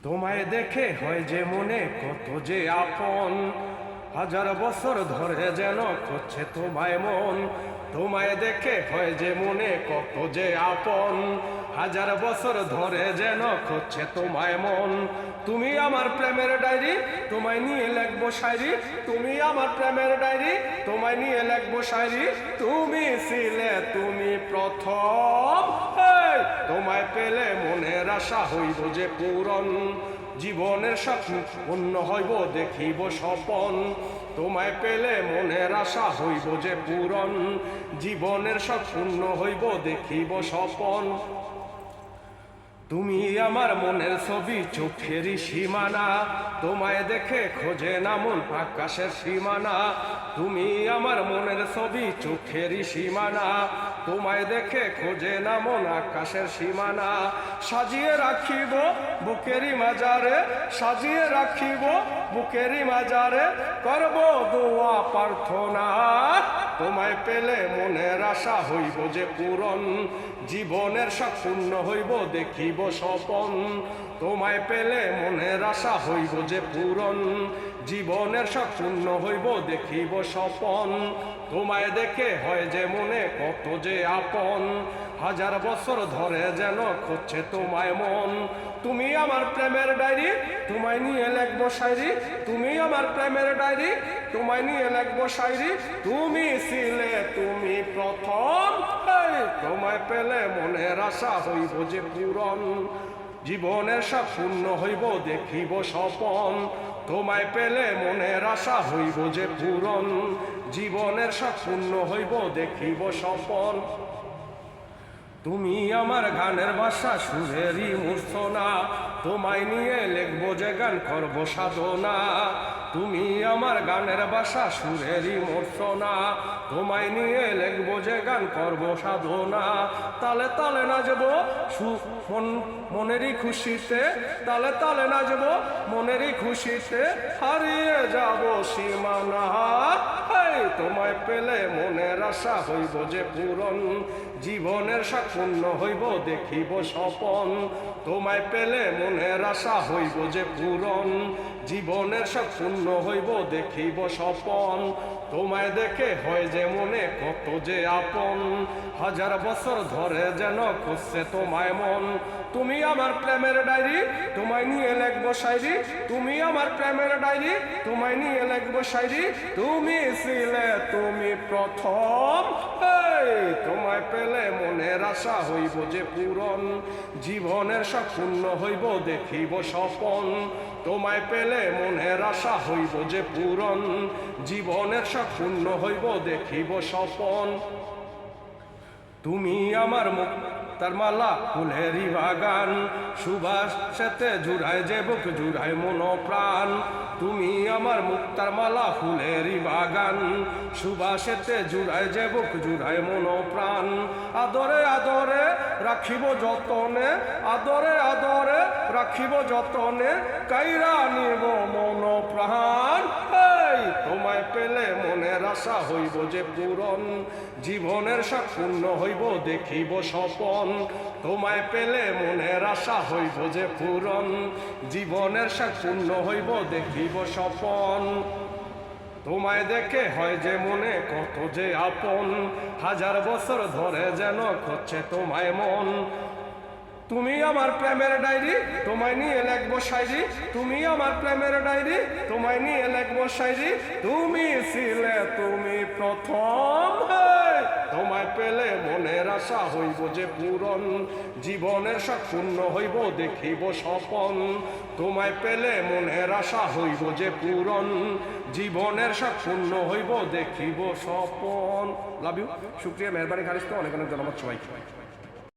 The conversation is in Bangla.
তোমায় দেখে হয় যে মনে কত যে আপন, হাজার বছর ধরে যেন খুঁজছে তোমায় মন। তোমায় দেখে হয় যে মনে কত যে আপন, হাজার বছর ধরে যেন খুঁজছে তোমায় মন। তুমি আমার প্রেমের ডায়েরি, তোমায় নিয়ে লিখবো শায়রি। তুমি আমার প্রেমের ডায়েরি, তোমায় নিয়ে লিখবো শায়রি। তুমি ছিলে তুমি প্রথম, তোমায় পেলে মনের আশা হইব যে পূরণ। জীবনের স্বপ্ন পূর্ণ হইব দেখিব স্বপন। তোমায় পেলে মনের আশা হইব যে পূরণ। জীবনের স্বপ্ন পূর্ণ হইব দেখিব স্বপন। তুমি আমার মনের ছবি চোখেরই সীমানা, তোমায় দেখে খোঁজে না মন আকাশের সীমানা। তুমি আমার মনের ছবি চোখেরই সীমানা, তোমায় দেখে খোঁজে না মন আকাশের সীমানা। সাজিয়ে রাখিব বুকেরই মাজারে, সাজিয়ে রাখিব বুকেরই মাজারে, করব দোয়া প্রার্থনা। তোমায় পেলে মনের আশা হইব যে পূরণ। জীবনের সব পূর্ণ হইব দেখিব স্বপন। তোমায় পেলে মনের আশা হইব যে পূরণ। জীবনের সব পূর্ণ হইব দেখিব স্বপন। তোমায় দেখে হয় যে মনে কত যে আপন, হাজার বছর ধরে যেন খুঁজছে তোমায় মন। তুমি আমার প্রেমের ডায়েরি, তোমায় নিয়ে লিখবো শায়রি। তুমি আমার প্রেমের ডায়েরি, তোমায় নিয়ে লিখবো শায়রি। তুমি ছিলে তুমি প্রথম, তোমায় পেলে মনের আশা হইব যে পূরণ। জীবনের সব পূর্ণ হইব দেখিব স্বপন। তোমায় পেলে মনের আশা হইব যে পূরণ। জীবনের সব পূর্ণ হইব দেখিব স্বপন। তুমি আমার গানের ভাষা সুরেরই মূর্ছনা, তোমায় নিয়ে লিখবো যে গান করবো সাধনা। তুমি আমার গানের ভাষা সুরেরই মূর্ছনা, তোমায় নিয়ে লিখবো যে গান করবো সাধনা। তালে তালে নাচবো মনেরই খুশিতে, তালে তালে নাচবো মনেরই খুশিতে, হারিয়ে যাব সীমানা। তোমায় পেলে মনের আশা হইব যে পূরণ। জীবনের সব পূর্ণ হইব দেখিব স্বপন। তোমায় পেলে মনের আশা হইব যে পূরণ। জীবনের সব পূর্ণ হইব দেখিব স্বপন। তোমায় দেখে হয় যে মনে কত যে আপন, হাজার বছর ধরে যেন খুঁজছে তোমায় মন। তুমি আমার প্রেমের ডায়েরি, তোমায় নিয়ে লিখবো শায়রি। তুমি আমার প্রেমের ডায়েরি, তোমায় নিয়ে লিখবো শায়রি। তুমি ছিলে তুমি প্রথম, তোমায় পেলে মনের আশা হইব যে পূরণ। জীবনের সব পূর্ণ হইব দেখিব স্বপন। তোমায় পেলে মনের আশা হইব যে পূরণ। জীবনের সব পূর্ণ হইব দেখিব স্বপন। তুমি আমার মুক্তার মালা ফুলেরই বাগান, সুবাসেতে জুড়ায় যে বুক জুড়ায় মন প্রাণ। তুমি আমার মুক্তার মালা ফুলেরই বাগান, সুবাসেতে জুড়ায় যে বুক জুড়ায় মন প্রাণ। আদরে আদরে রাখিব যতনে, আদরে আদরে রাখিব যতনে, কাইরা নিব মন প্রাণ। তোমায় পেলে মনের আশা হইব যে পূরণ। জীবনের সব পূর্ণ হইব দেখিব স্বপন। তোমায় পেলে মনের আশা হইব যে পূরণ। জীবনের সব পূর্ণ হইব দেখিব স্বপন। তোমায় দেখে হয় যে মনে কত যে আপন, হাজার বছর ধরে যেন খুঁজছে তোমায় মন। তুমি আমার প্রেমের ডায়েরি, তোমায় নিয়ে লিখবো শায়রি। তুমি আমার প্রেমের ডায়েরি, তোমায় নিয়ে লিখবো শায়রি। তুমি ছিলে তুমি প্রথম, তোমায় পেলে মনের আশা হইব যে পূরণ। জীবনের সব পূর্ণ হইব দেখিব স্বপন। তোমায় পেলে মনের আশা হইব যে পূরণ। জীবনের সব পূর্ণ হইব দেখিব স্বপন। লাভ ইউ, শুক্রিয়া, মেহরবানি, খালিস তো অনেক অনেক ধন্যবাদ সবাইকে।